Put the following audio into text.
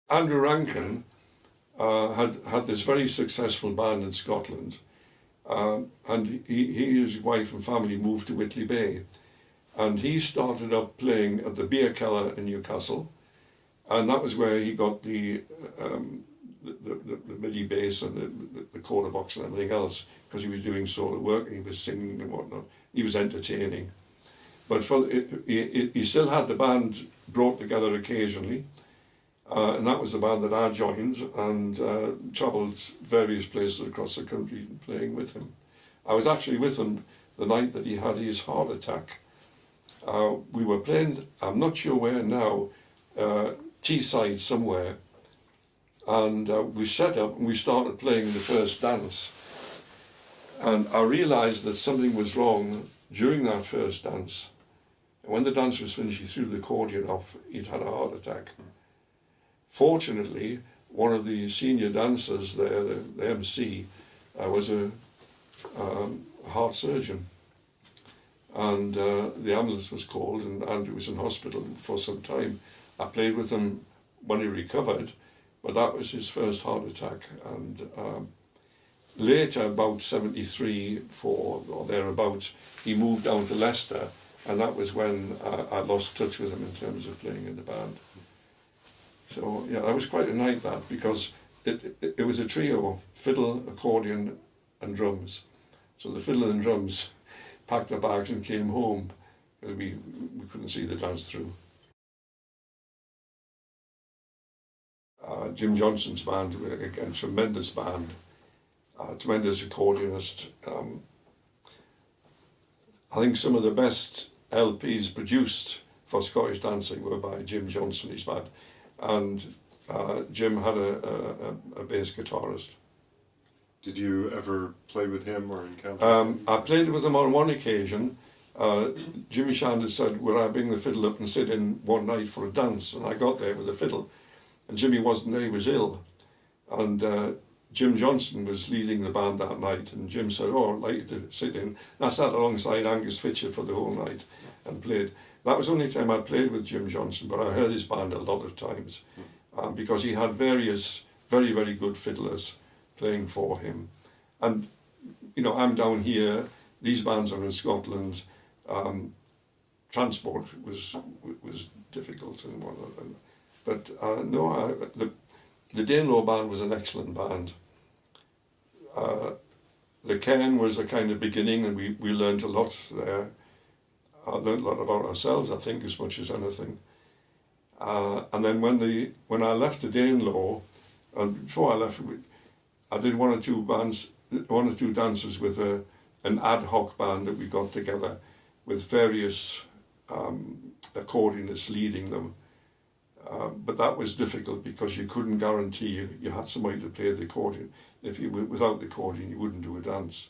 Andrew Rankine had this very successful band in Scotland, and he, his wife and family moved to Whitley Bay, and he started up playing at the Beer Keller in Newcastle, and that was where he got the MIDI bass and the quarter box and everything else, because he was doing solo work and he was singing and whatnot. He was entertaining, but he still had the band brought together occasionally. And that was the band that I joined, and travelled various places across the country playing with him. I was actually with him the night that he had his heart attack. We were playing, I'm not sure where now, Teesside somewhere, and we set up and we started playing the first dance. And I realised that something was wrong during that first dance. And when the dance was finished, he threw the accordion off. He'd had a heart attack. Fortunately, one of the senior dancers there, the MC, was a heart surgeon. And the ambulance was called, and Andrew was in hospital for some time. I played with him when he recovered, but that was his first heart attack. And later, about 73, 4 or thereabouts, he moved down to Leicester, and that was when I lost touch with him in terms of playing in the band. So yeah, that was quite a night, that, because it was a trio: fiddle, accordion and drums. So the fiddle and drums packed their bags and came home. We couldn't see the dance through. Jim Johnston's band, again, tremendous band, tremendous accordionist. I think some of the best LPs produced for Scottish dancing were by Jim Johnstone, his band. And Jim had a bass guitarist. Did you ever play with him or encounter him? I played with him on one occasion. Jimmy Shanders said, would I bring the fiddle up and sit in one night for a dance? And I got there with the fiddle. And Jimmy wasn't there, he was ill. And Jim Johnstone was leading the band that night. And Jim said, oh, I'd like you to sit in. And I sat alongside Angus Fitcher for the whole night and played. That was the only time I played with Jim Johnstone, but I heard his band a lot of times, because he had various very, very good fiddlers playing for him. And, you know, I'm down here, these bands are in Scotland. Transport was difficult and whatnot. But the Danelaw band was an excellent band. The Cairn was a kind of beginning, and we learned a lot there. I learned a lot about ourselves, I think, as much as anything. And then when I left the Danelaw, and before I left, I did one or two dances with an ad hoc band that we got together, with various accordionists leading them. But that was difficult because you couldn't guarantee you had somebody to play the accordion. Without the accordion, you wouldn't do a dance.